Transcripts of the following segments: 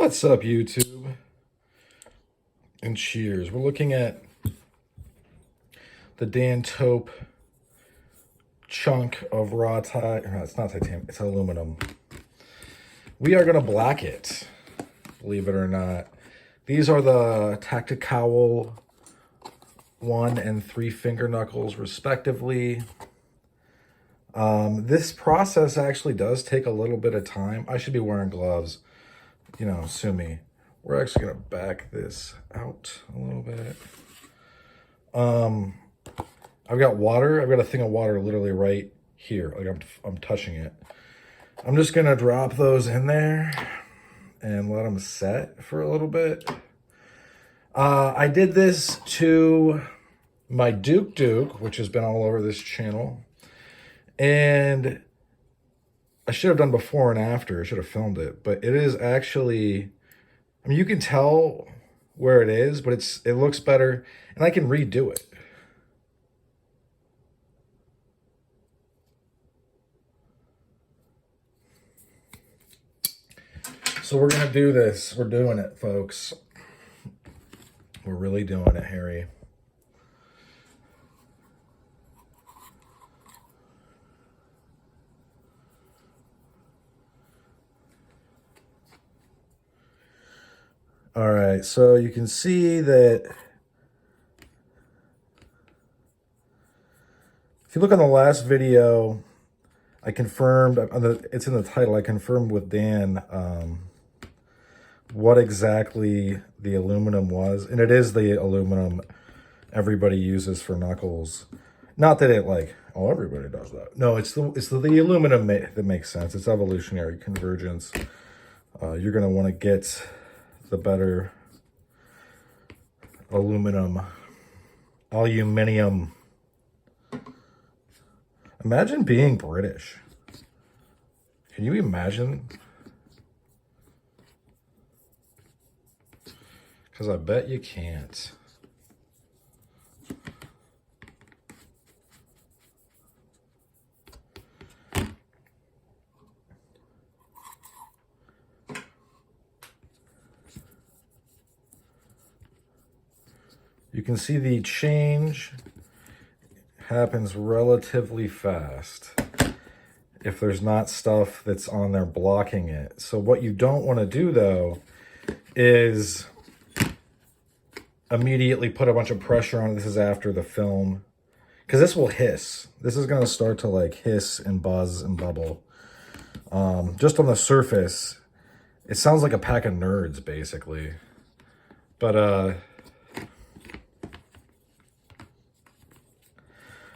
What's up, YouTube? And cheers. We're looking at the Dan Taupe chunk of raw it's not titanium, it's aluminum. We are going to black it, believe it or not. These are the Tactical 1 and 3 finger knuckles, respectively. This process actually does take a little bit of time. I should be wearing gloves. You know, sue me. We're actually going to back this out a little bit. I've got water. I've got a thing of water literally right here. Like I'm touching it. I'm just going to drop those in there and let them set for a little bit. I did this to my Duke, which has been all over this channel. And I should have done before and after. I should have filmed it. But it is actually, I mean, you can tell where it is, but it looks better. And I can redo it. So we're going to do this. We're doing it, folks. We're really doing it, Harry. All right, so you can see that if you look on the last video, I confirmed, it's in the title, I confirmed with Dan what exactly the aluminum was. And it is the aluminum everybody uses for knuckles. Not that it like, oh, everybody does that. No, it's the aluminum that makes sense. It's evolutionary convergence. You're going to want to get the better aluminum. Imagine being British. Can you imagine? Because I bet you can't. You can see the change happens relatively fast if there's not stuff that's on there blocking it. So what you don't want to do, though, is immediately put a bunch of pressure on it. This is after the film, because this will hiss. This is going to start to like hiss and buzz and bubble. Just on the surface, it sounds like a pack of nerds, basically. But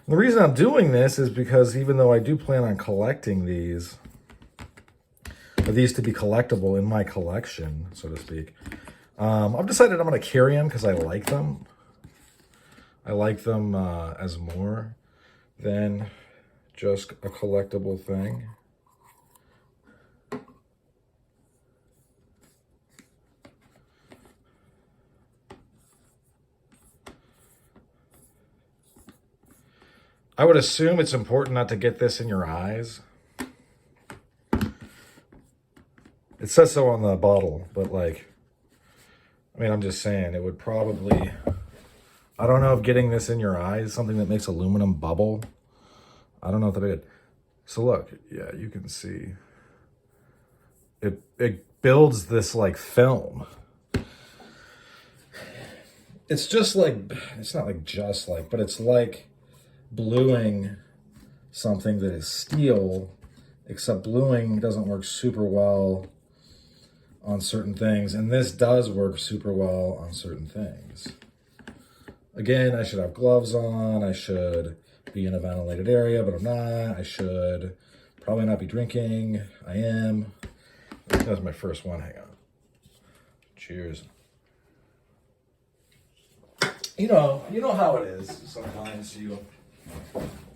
the reason I'm doing this is because even though I do plan on collecting these, or these to be collectible in my collection, so to speak, I've decided I'm going to carry them because I like them. I like them as more than just a collectible thing. I would assume it's important not to get this in your eyes. It says so on the bottle, but like, I mean, I'm just saying it would probably, I don't know if getting this in your eyes, something that makes aluminum bubble. I don't know if that'd be good. So look, yeah, you can see it builds this like film. It's just like, it's not like just like, but it's like bluing something that is steel, except bluing doesn't work super well on certain things, and this does work super well on certain things. Again, I should have gloves on, I should be in a ventilated area, but I'm not. I should probably not be drinking. I am. That was my first one. Hang on. Cheers. You know how it is sometimes.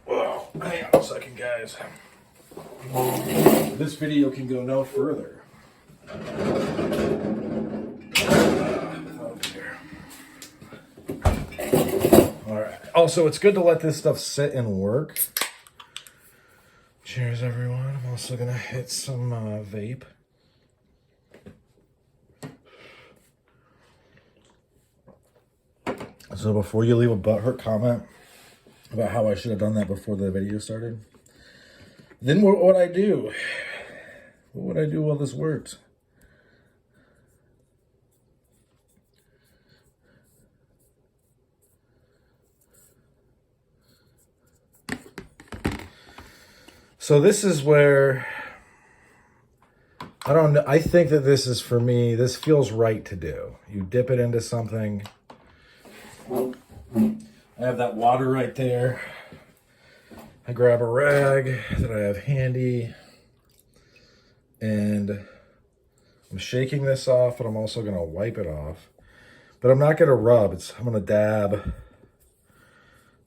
Well, hang on a second, guys. This video can go no further. All right. Also, it's good to let this stuff sit and work. Cheers, everyone. I'm also gonna hit some vape. So before you leave a butthurt comment about how I should have done that before the video started, then what would I do? What would I do while this worked? So this is where, I don't know, I think that this is, for me, this feels right to do. You dip it into something. I have that water right there. I grab a rag that I have handy, and I'm shaking this off, but I'm also going to wipe it off. But I'm not going to rub. I'm going to dab,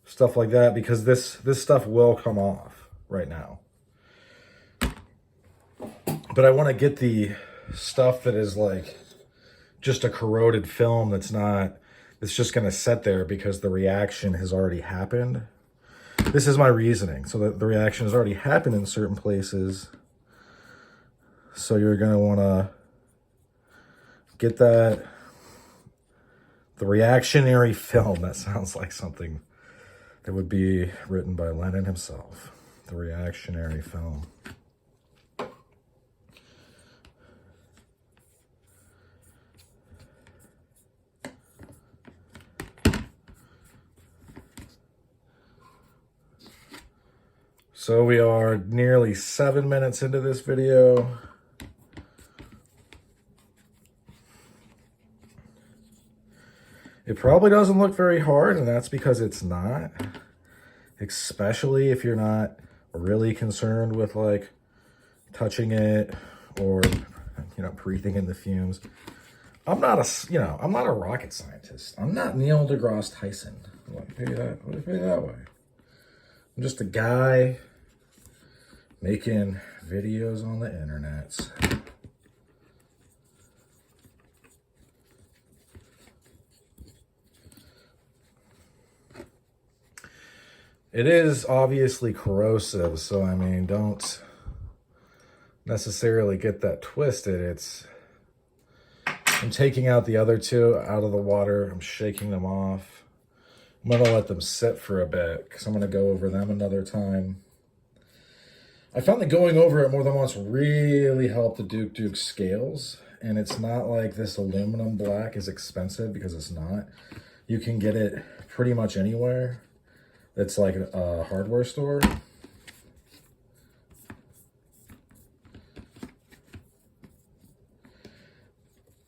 stuff like that, because this stuff will come off right now. But I want to get the stuff that is like just a corroded film that's just going to sit there because the reaction has already happened. This is my reasoning. So that the reaction has already happened in certain places. So you're going to want to get the reactionary film. That sounds like something that would be written by Lenin himself. The reactionary film. So we are nearly 7 minutes into this video. It probably doesn't look very hard, and that's because it's not. Especially if you're not really concerned with like touching it or, breathing in the fumes. I'm not a rocket scientist. I'm not Neil deGrasse Tyson. Let me pay that way. I'm just a guy making videos on the internet. It is obviously corrosive, so I mean, don't necessarily get that twisted. I'm taking out the other two out of the water. I'm shaking them off. I'm going to let them sit for a bit because I'm going to go over them another time. I found that going over it more than once really helped the Duke scales. And it's not like this aluminum black is expensive, because it's not. You can get it pretty much anywhere. It's like a hardware store.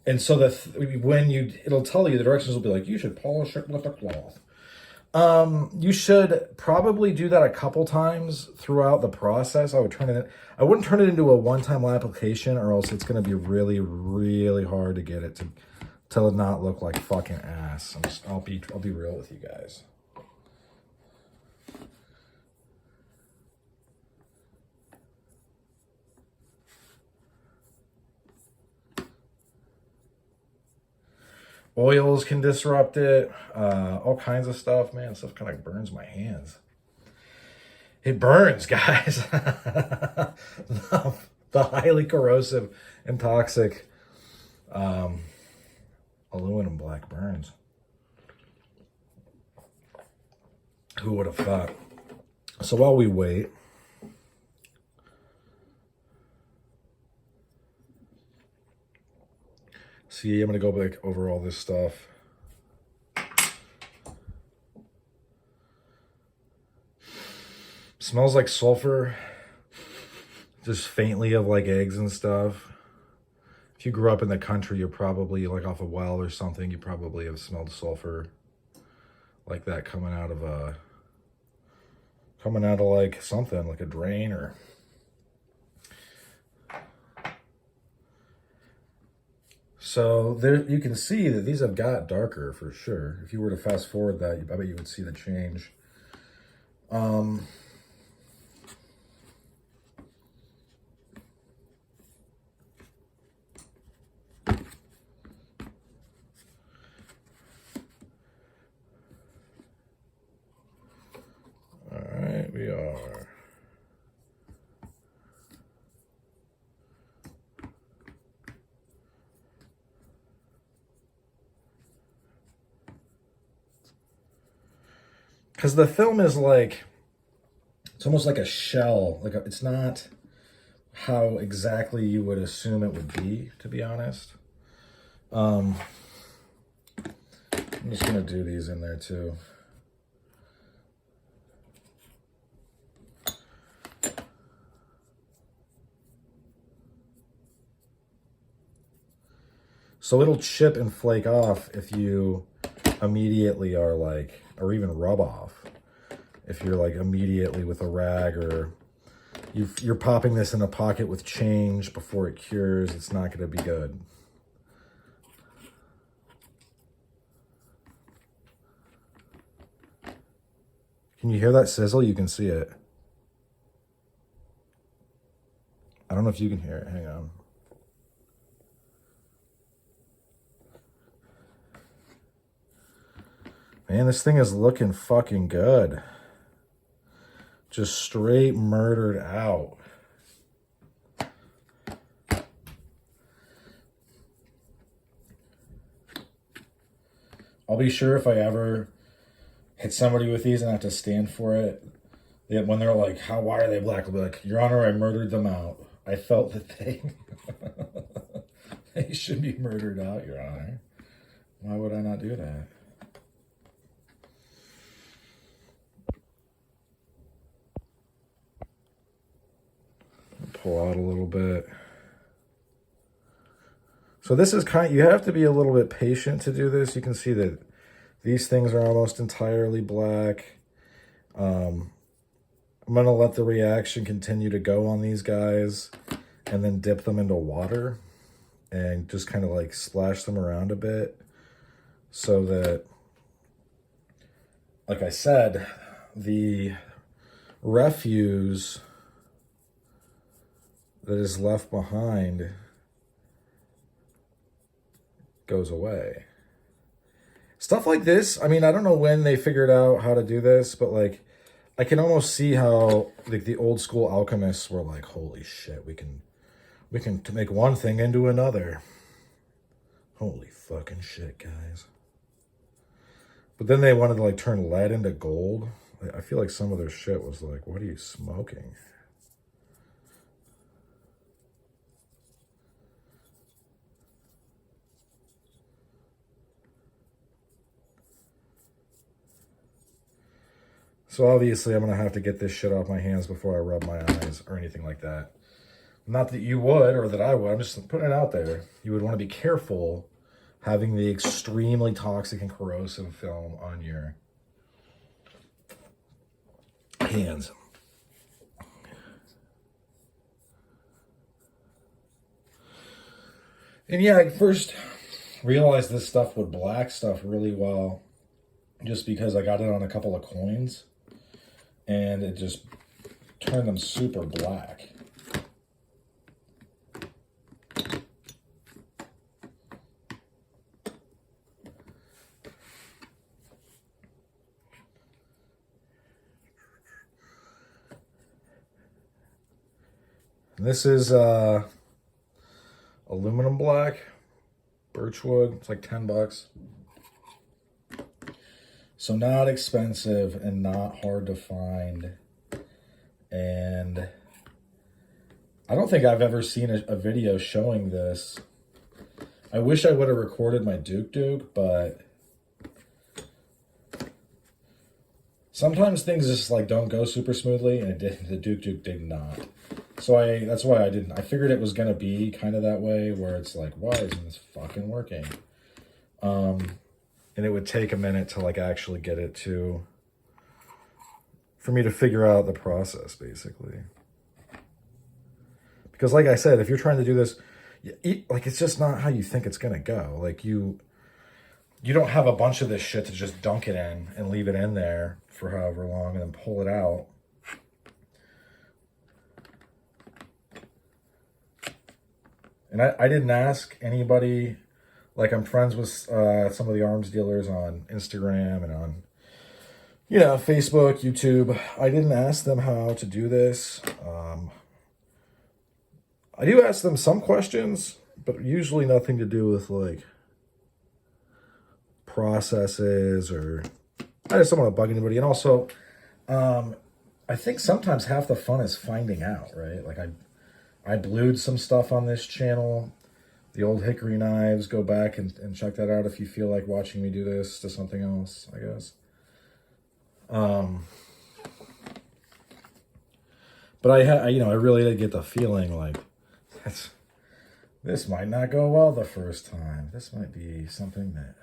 And so it'll tell you, the directions will be like, you should polish it with a cloth. You should probably do that a couple times throughout the process. I wouldn't turn it into a one-time application, or else it's going to be really, really hard to get it to not look like fucking ass. I'll be real with you guys. Oils can disrupt it, all kinds of stuff, man. Stuff kind of burns my hands. It burns, guys. The highly corrosive and toxic aluminum black burns. Who would have thought? So while we wait, see, I'm going to go back over all this stuff. Smells like sulfur. Just faintly of like eggs and stuff. If you grew up in the country, you're probably like off a well or something. You probably have smelled sulfur like that coming out of like something, like a drain or... So there, you can see that these have got darker for sure. If you were to fast forward that, I bet you would see the change. All right, we are. because the film is like, it's almost like a shell. Like it's not how exactly you would assume it would be, to be honest. I'm just gonna do these in there too. So it'll chip and flake off if you immediately are like, or even rub off. If you're like immediately with a rag, or you're popping this in a pocket with change before it cures, it's not going to be good. Can you hear that sizzle? You can see it. I don't know if you can hear it. Hang on. Man, this thing is looking fucking good. Just straight murdered out. I'll be sure if I ever hit somebody with these and I have to stand for it, when they're like, why are they black? I'll be like, Your Honor, I murdered them out. I felt that they should be murdered out, Your Honor. Why would I not do that? Pull out a little bit. So this is you have to be a little bit patient to do this. You can see that these things are almost entirely black. I'm going to let the reaction continue to go on these guys and then dip them into water and just kind of like splash them around a bit so that, like I said, the refuse that is left behind goes away. Stuff like this, I mean, I don't know when they figured out how to do this, but like, I can almost see how like the old school alchemists were like, holy shit, we can make one thing into another. Holy fucking shit, guys. But then they wanted to like turn lead into gold. I feel like some of their shit was like, what are you smoking? So obviously I'm going to have to get this shit off my hands before I rub my eyes or anything like that. Not that you would or that I would. I'm just putting it out there. You would want to be careful having the extremely toxic and corrosive film on your hands. And yeah, I first realized this stuff would black stuff really well just because I got it on a couple of coins and it just turned them super black. And this is aluminum black, birchwood. It's like $10. So not expensive and not hard to find. And I don't think I've ever seen a video showing this. I wish I would have recorded my Duke, but sometimes things just like don't go super smoothly, and the Duke did not. So that's why I didn't. I figured it was gonna be kind of that way, where it's like, why isn't this fucking working? And it would take a minute to like actually get it for me to figure out the process, basically. Because like I said, if you're trying to do this, like it's just not how you think it's gonna go. Like you don't have a bunch of this shit to just dunk it in and leave it in there for however long and then pull it out. And I didn't ask anybody. Like, I'm friends with some of the arms dealers on Instagram and on, Facebook, YouTube. I didn't ask them how to do this. I do ask them some questions, but usually nothing to do with, like, processes or I just don't want to bug anybody. And also, I think sometimes half the fun is finding out, right? Like I blued some stuff on this channel. The old hickory knives, go back and check that out if you feel like watching me do this to something else, I guess. But I really did get the feeling like this might not go well the first time. This might be something that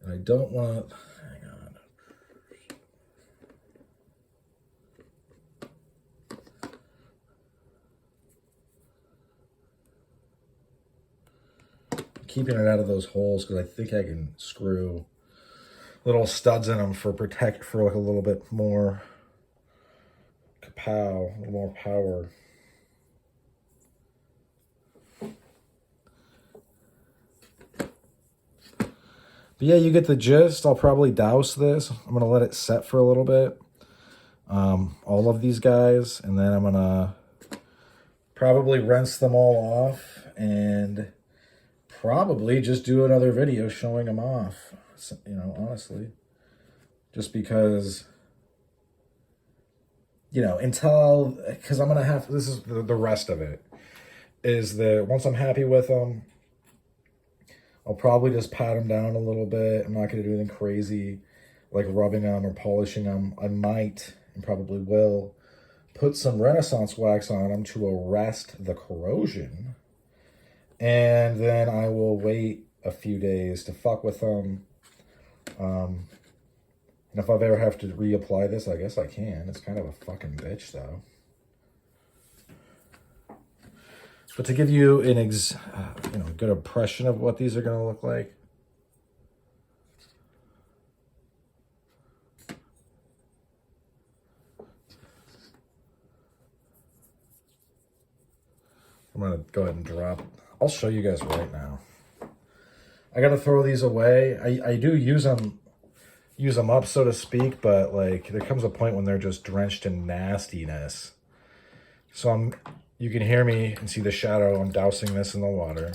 I don't want. Hang on. Keeping it out of those holes because I think I can screw little studs in them for like a little bit more kapow, a little more power. But yeah, you get the gist. I'll probably douse this. I'm gonna let it set for a little bit. All of these guys, and then I'm gonna probably rinse them all off and probably just do another video showing them off, you know, honestly. Just because, you know, because I'm going to have, this is the rest of it, is that once I'm happy with them, I'll probably just pat them down a little bit. I'm not going to do anything crazy, like rubbing them or polishing them. I might, and probably will, put some Renaissance wax on them to arrest the corrosion. And then I will wait a few days to fuck with them. And if I ever have to reapply this, I guess I can. It's kind of a fucking bitch, though. But to give you an good impression of what these are going to look like, I'm going to go ahead and drop. I'll show you guys right now. I got to throw these away. I do use them up, so to speak, but like there comes a point when they're just drenched in nastiness. So you can hear me and see the shadow. I'm dousing this in the water.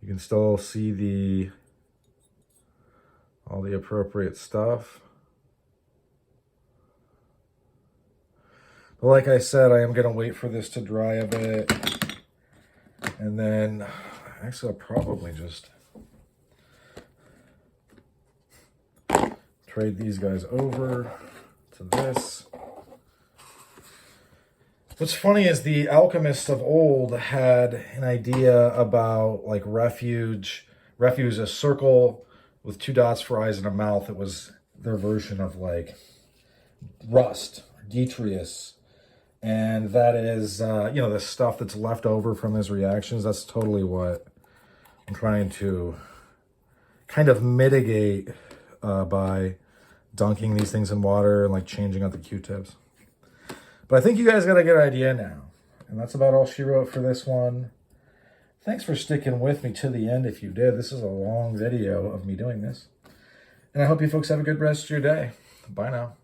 You can still see all the appropriate stuff. But like I said, I am going to wait for this to dry a bit. And then, actually, I'll probably just trade these guys over to this. What's funny is the alchemists of old had an idea about like refuge. Refuge is a circle with two dots for eyes and a mouth. It was their version of like rust, detritus. And that is, the stuff that's left over from his reactions. That's totally what I'm trying to kind of mitigate by dunking these things in water and like changing out the Q-tips. But I think you guys got a good idea now. And that's about all she wrote for this one. Thanks for sticking with me to the end if you did. This is a long video of me doing this. And I hope you folks have a good rest of your day. Bye now.